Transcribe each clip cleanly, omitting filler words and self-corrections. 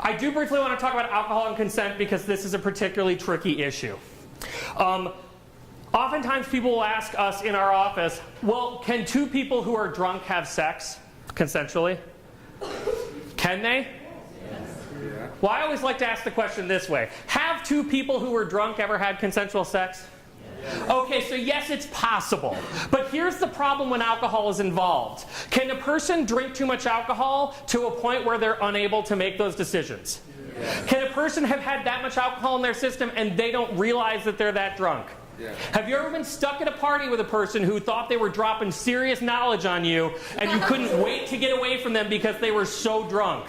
I do briefly want to talk about alcohol and consent because this is a particularly tricky issue. Oftentimes people will ask us in our office, well, can two people who are drunk have sex consensually? Can they? Yes. Well, I always like to ask the question this way. Have two people who were drunk ever had consensual sex? Yes. Okay, so yes, it's possible. But here's the problem when alcohol is involved. Can a person drink too much alcohol to a point where they're unable to make those decisions? Yes. Can a person have had that much alcohol in their system and they don't realize that they're that drunk? Yeah. Have you ever been stuck at a party with a person who thought they were dropping serious knowledge on you and you couldn't wait to get away from them because they were so drunk?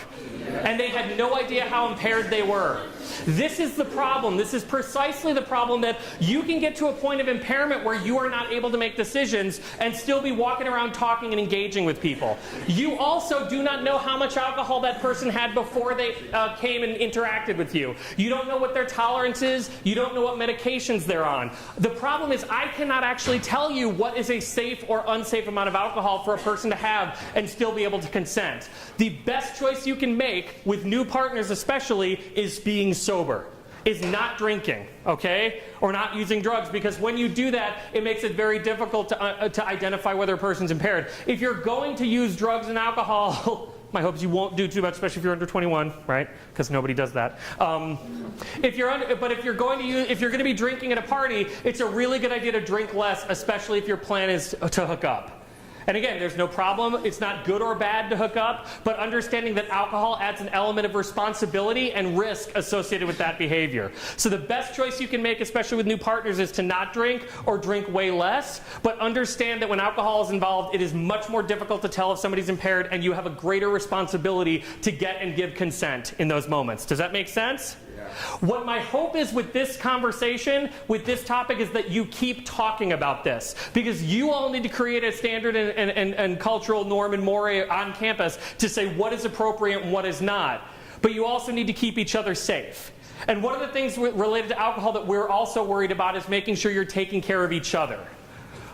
And they had no idea how impaired they were. This is the problem. This is precisely the problem, that you can get to a point of impairment where you are not able to make decisions and still be walking around talking and engaging with people. You also do not know how much alcohol that person had before they came and interacted with you. You don't know what their tolerance is. You don't know what medications they're on. The problem is I cannot actually tell you what is a safe or unsafe amount of alcohol for a person to have and still be able to consent. The best choice you can make, with new partners especially, is being sober, is not drinking, okay? Or not using drugs, because when you do that, it makes it very difficult to identify whether a person's impaired. If you're going to use drugs and alcohol, my hope is you won't do too much, especially if you're under 21, right? Because nobody does that. If you're going to be drinking at a party, it's a really good idea to drink less, especially if your plan is to hook up. And again, there's no problem. It's not good or bad to hook up, but understanding that alcohol adds an element of responsibility and risk associated with that behavior. So the best choice you can make, especially with new partners, is to not drink or drink way less, but understand that when alcohol is involved, it is much more difficult to tell if somebody's impaired, and you have a greater responsibility to get and give consent in those moments. Does that make sense? What my hope is with this conversation, with this topic, is that you keep talking about this, because you all need to create a standard and cultural norm and more on campus to say what is appropriate and what is not. But you also need to keep each other safe. And one of the things related to alcohol that we're also worried about is making sure you're taking care of each other.